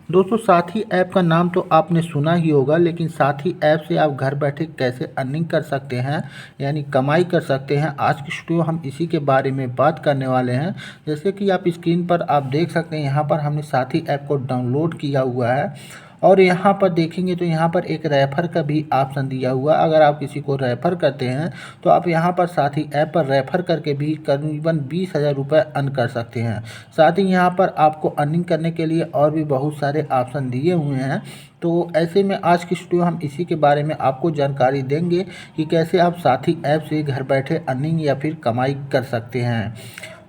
दोस्तों साथी ऐप का नाम तो आपने सुना ही होगा, लेकिन साथी ऐप से आप घर बैठे कैसे अर्निंग कर सकते हैं, यानी कमाई कर सकते हैं। आज की वीडियो हम इसी के बारे में बात करने वाले हैं। जैसे कि आप स्क्रीन पर आप देख सकते हैं, यहाँ पर हमने साथी ऐप को डाउनलोड किया हुआ है और यहाँ पर देखेंगे तो यहाँ पर एक रेफ़र का भी ऑप्शन दिया हुआ है। अगर आप किसी को रेफ़र करते हैं तो आप यहाँ पर साथी ऐप पर रेफ़र करके भी करीबन 20,000 रुपये अर्न कर सकते हैं। साथ ही यहाँ पर आपको अर्निंग करने के लिए और भी बहुत सारे ऑप्शन दिए हुए हैं। तो ऐसे में आज की वीडियो हम इसी के बारे में आपको जानकारी देंगे कि कैसे आप साथी ऐप से घर बैठे अर्निंग या फिर कमाई कर सकते हैं।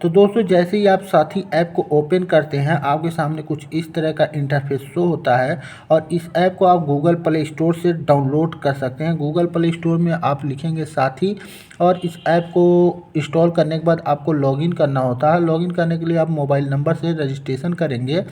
तो दोस्तों जैसे ही आप साथी ऐप को ओपन करते हैं, आपके सामने कुछ इस तरह का इंटरफेस शो होता है और इस ऐप को आप गूगल प्ले स्टोर से डाउनलोड कर सकते हैं। गूगल प्ले स्टोर में आप लिखेंगे साथी और इस ऐप को इंस्टॉल करने के बाद आपको लॉगिन करना होता है। लॉगिन करने के लिए आप मोबाइल नंबर से रजिस्ट्रेशन करेंगे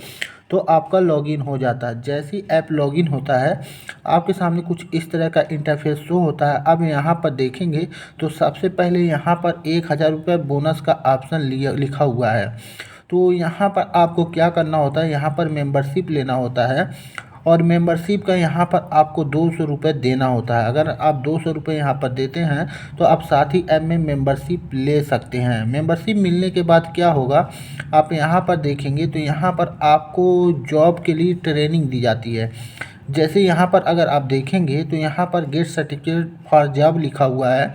तो आपका लॉगिन हो जाता है। जैसे ही ऐप लॉगिन होता है, आपके सामने कुछ इस तरह का इंटरफेस शो होता है। अब यहाँ पर देखेंगे तो सबसे पहले यहाँ पर 1,000 रुपये बोनस का ऑप्शन लिखा हुआ है। तो यहाँ पर आपको क्या करना होता है, यहाँ पर मेंबरशिप लेना होता है और मेंबरशिप का यहाँ पर आपको 200 रुपये देना होता है। अगर आप 200 रुपये यहाँ पर देते हैं तो आप साथी ऐप में मेंबरशिप ले सकते हैं। मेंबरशिप मिलने के बाद क्या होगा, आप यहाँ पर देखेंगे तो यहाँ पर आपको जॉब के लिए ट्रेनिंग दी जाती है। जैसे यहाँ पर अगर आप देखेंगे तो यहाँ पर गेट सर्टिफिकेट फॉर जॉब लिखा हुआ है।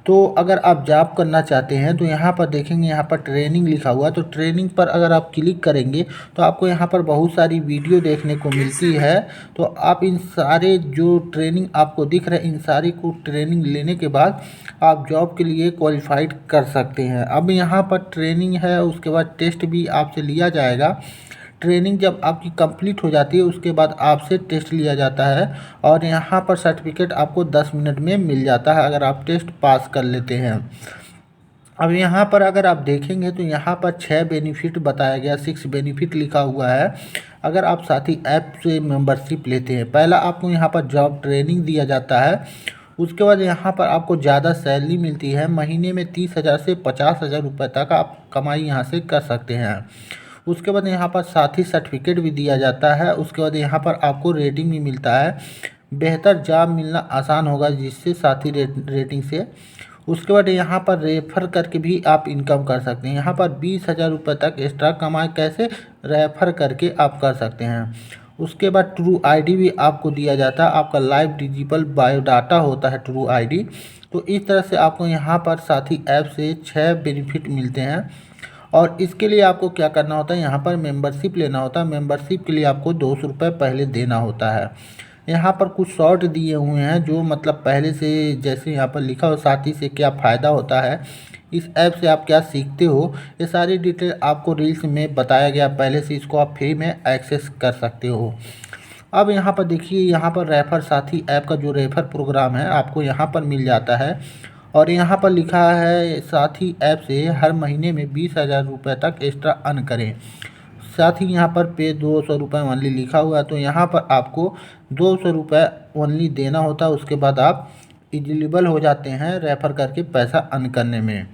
तो अगर आप जॉब करना चाहते हैं तो यहाँ पर देखेंगे, यहाँ पर ट्रेनिंग लिखा हुआ है। तो ट्रेनिंग पर अगर आप क्लिक करेंगे तो आपको यहाँ पर बहुत सारी वीडियो देखने को मिलती है। तो आप इन सारे जो ट्रेनिंग आपको दिख रहे हैं, इन सारी को ट्रेनिंग लेने के बाद आप जॉब के लिए क्वालिफाइड कर सकते हैं। अब यहाँ पर ट्रेनिंग है, उसके बाद टेस्ट भी आपसे लिया जाएगा। ट्रेनिंग जब आपकी कंप्लीट हो जाती है उसके बाद आपसे टेस्ट लिया जाता है और यहाँ पर सर्टिफिकेट आपको 10 मिनट में मिल जाता है अगर आप टेस्ट पास कर लेते हैं। अब यहाँ पर अगर आप देखेंगे तो यहाँ पर 6 बेनिफिट बताया गया, 6 बेनिफिट लिखा हुआ है अगर आप साथी ऐप से मेंबरशिप लेते हैं। पहला आपको यहाँ पर जॉब ट्रेनिंग दिया जाता है। उसके बाद यहाँ पर आपको ज़्यादा सैलरी मिलती है। महीने में 30,000 से 50,000 रुपये तक आप कमाई यहाँ से कर सकते हैं। उसके बाद यहाँ पर साथी सर्टिफिकेट भी दिया जाता है। उसके बाद यहाँ पर आपको रेटिंग भी मिलता है। बेहतर जॉब मिलना आसान होगा जिससे साथी रेटिंग से। उसके बाद यहाँ पर रेफ़र करके भी आप इनकम कर सकते हैं। यहाँ पर 20,000 रुपये तक एक्स्ट्रा कमाई कैसे, रेफ़र करके आप कर सकते हैं। उसके बाद ट्रू आईडी भी आपको दिया जाता है। आपका लाइव डिजिटल बायोडाटा होता है ट्रू आईडी। तो इस तरह से आपको यहाँ पर साथी ऐप से 6 बेनिफिट मिलते हैं और इसके लिए आपको क्या करना होता है, यहाँ पर मेंबरशिप लेना होता है। मेंबरशिप के लिए आपको 200 रुपये पहले देना होता है। यहाँ पर कुछ शॉर्ट दिए हुए हैं जो मतलब पहले से, जैसे यहाँ पर लिखा हो साथी से क्या फ़ायदा होता है, इस ऐप से आप क्या सीखते हो, ये सारी डिटेल आपको रील्स में बताया गया पहले से। इसको आप फ्री में एक्सेस कर सकते हो। अब यहाँ पर देखिए, यहाँ पर रेफ़र साथी ऐप का जो रेफ़र प्रोग्राम है आपको यहाँ पर मिल जाता है और यहाँ पर लिखा है साथी ऐप से हर महीने में 20,000 रुपये तक एक्स्ट्रा अर्न करें। साथ ही यहाँ पर पे 200 रुपये ओनली लिखा हुआ है। तो यहाँ पर आपको 200 रुपये ओनली देना होता है। उसके बाद आप एलिजिबल हो जाते हैं रेफ़र करके पैसा अर्न करने में।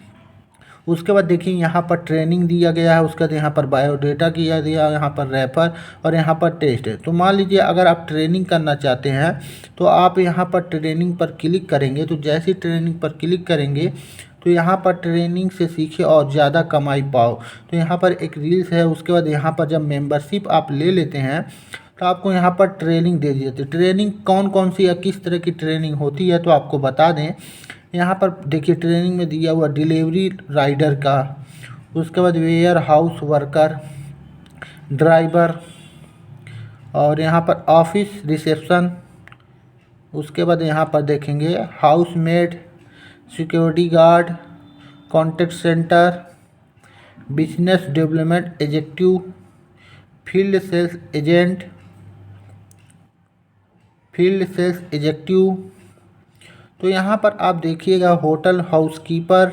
उसके बाद देखिए यहाँ पर ट्रेनिंग दिया गया है। उसके बाद यहाँ पर बायोडाटा किया दिया, यहाँ पर रेफ़र और यहाँ पर टेस्ट है। तो मान लीजिए अगर आप ट्रेनिंग करना चाहते हैं तो आप यहाँ पर ट्रेनिंग पर क्लिक करेंगे। तो जैसे ही ट्रेनिंग पर क्लिक करेंगे तो यहाँ पर ट्रेनिंग से सीखे और ज़्यादा कमाई पाओ, तो यहाँ पर एक रील्स है। उसके बाद यहाँ पर जब मेंबरशिप आप ले लेते हैं तो आपको यहाँ पर ट्रेनिंग दे दी जाती है। ट्रेनिंग कौन कौन सी या किस तरह की ट्रेनिंग होती है तो आपको बता दें। यहाँ पर देखिए ट्रेनिंग में दिया हुआ डिलीवरी राइडर का, उसके बाद वेयर हाउस वर्कर, ड्राइवर और यहाँ पर ऑफिस रिसेप्शन। उसके बाद यहाँ पर देखेंगे housemaid, security guard, contact centre, business development executive, field sales executive. तो यहाँ पर आप देखिएगा होटल हाउसकीपर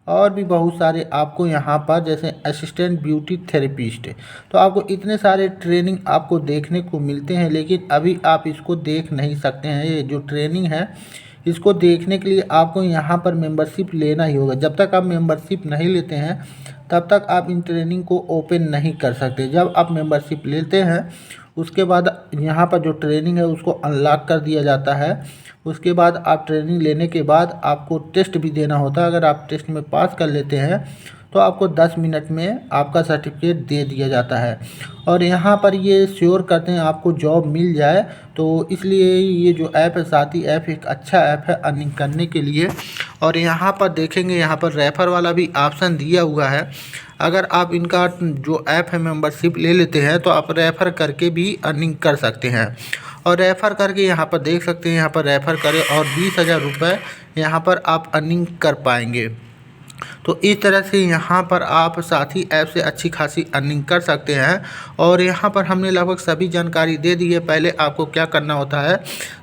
और भी बहुत सारे आपको यहाँ पर, जैसे असिस्टेंट ब्यूटी थेरेपिस्ट। तो आपको इतने सारे ट्रेनिंग आपको देखने को मिलते हैं, लेकिन अभी आप इसको देख नहीं सकते हैं। ये जो ट्रेनिंग है इसको देखने के लिए आपको यहाँ पर मेंबरशिप लेना ही होगा। जब तक आप मेंबरशिप नहीं लेते हैं तब तक आप इन ट्रेनिंग को ओपन नहीं कर सकते। जब आप मेंबरशिप लेते हैं उसके बाद यहाँ पर जो ट्रेनिंग है उसको अनलॉक कर दिया जाता है। उसके बाद आप ट्रेनिंग लेने के बाद आपको टेस्ट भी देना होता है। अगर आप टेस्ट में पास कर लेते हैं तो आपको 10 मिनट में आपका सर्टिफिकेट दे दिया जाता है। और यहाँ पर ये श्योर करते हैं आपको जॉब मिल जाए, तो इसलिए ये जो ऐप है साथी ऐप एक अच्छा ऐप है अर्निंग करने के लिए। और यहाँ पर देखेंगे यहाँ पर रेफ़र वाला भी ऑप्शन दिया हुआ है। अगर आप इनका जो ऐप है मेंबरशिप ले लेते हैं तो आप रेफ़र करके भी अर्निंग कर सकते हैं। और रेफ़र करके यहाँ पर देख सकते हैं, यहाँ पर रेफ़र करें और 20,000 रुपये यहाँ पर आप अर्निंग कर पाएंगे। तो इस तरह से यहाँ पर आप साथी ऐप से अच्छी खासी अर्निंग कर सकते हैं। और यहाँ पर हमने लगभग सभी जानकारी दे दी है। पहले आपको क्या करना होता है,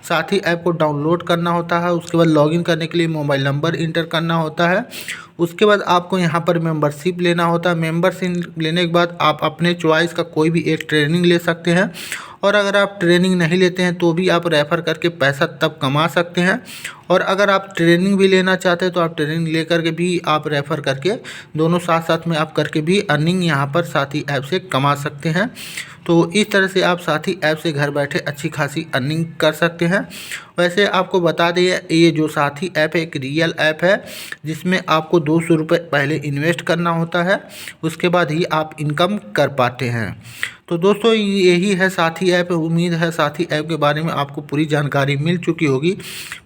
साथी ऐप को डाउनलोड करना होता है। उसके बाद लॉगिन करने के लिए मोबाइल नंबर इंटर करना होता है। उसके बाद आपको यहाँ पर मेंबरशिप लेना होता है। मेंबरशिप लेने के बाद आप अपने चॉइस का कोई भी एक ट्रेनिंग ले सकते हैं। और अगर आप ट्रेनिंग नहीं लेते हैं तो भी आप रेफ़र करके पैसा तब कमा सकते हैं। और अगर आप ट्रेनिंग भी लेना चाहते हैं तो आप ट्रेनिंग ले करके भी आप रेफ़र करके दोनों साथ साथ में आप करके भी अर्निंग यहाँ पर साथी ऐप से कमा सकते हैं। तो इस तरह से आप साथी ऐप से घर बैठे अच्छी खासी अर्निंग कर सकते हैं। वैसे आपको बता दें ये जो साथी ऐप है एक रियल ऐप है, जिसमें आपको 200 रुपये पहले इन्वेस्ट करना होता है, उसके बाद ही आप इनकम कर पाते हैं। तो दोस्तों यही है साथी ऐप। उम्मीद है साथी ऐप के बारे में आपको पूरी जानकारी मिल चुकी होगी।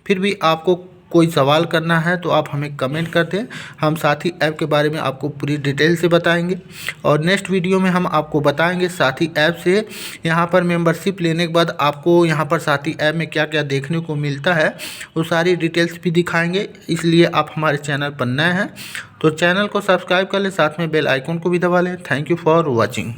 फिर भी आपको कोई सवाल करना है तो आप हमें कमेंट कर दें, हम साथी ऐप के बारे में आपको पूरी डिटेल से बताएंगे। और नेक्स्ट वीडियो में हम आपको बताएंगे साथी ऐप से यहाँ पर मेंबरशिप लेने के बाद आपको यहाँ पर साथी ऐप में क्या क्या देखने को मिलता है, वो सारी डिटेल्स भी दिखाएंगे। इसलिए आप हमारे चैनल पर नए हैं तो चैनल को सब्सक्राइब कर लें, साथ में बेल आइकन को भी दबा लें। Thank you for watching.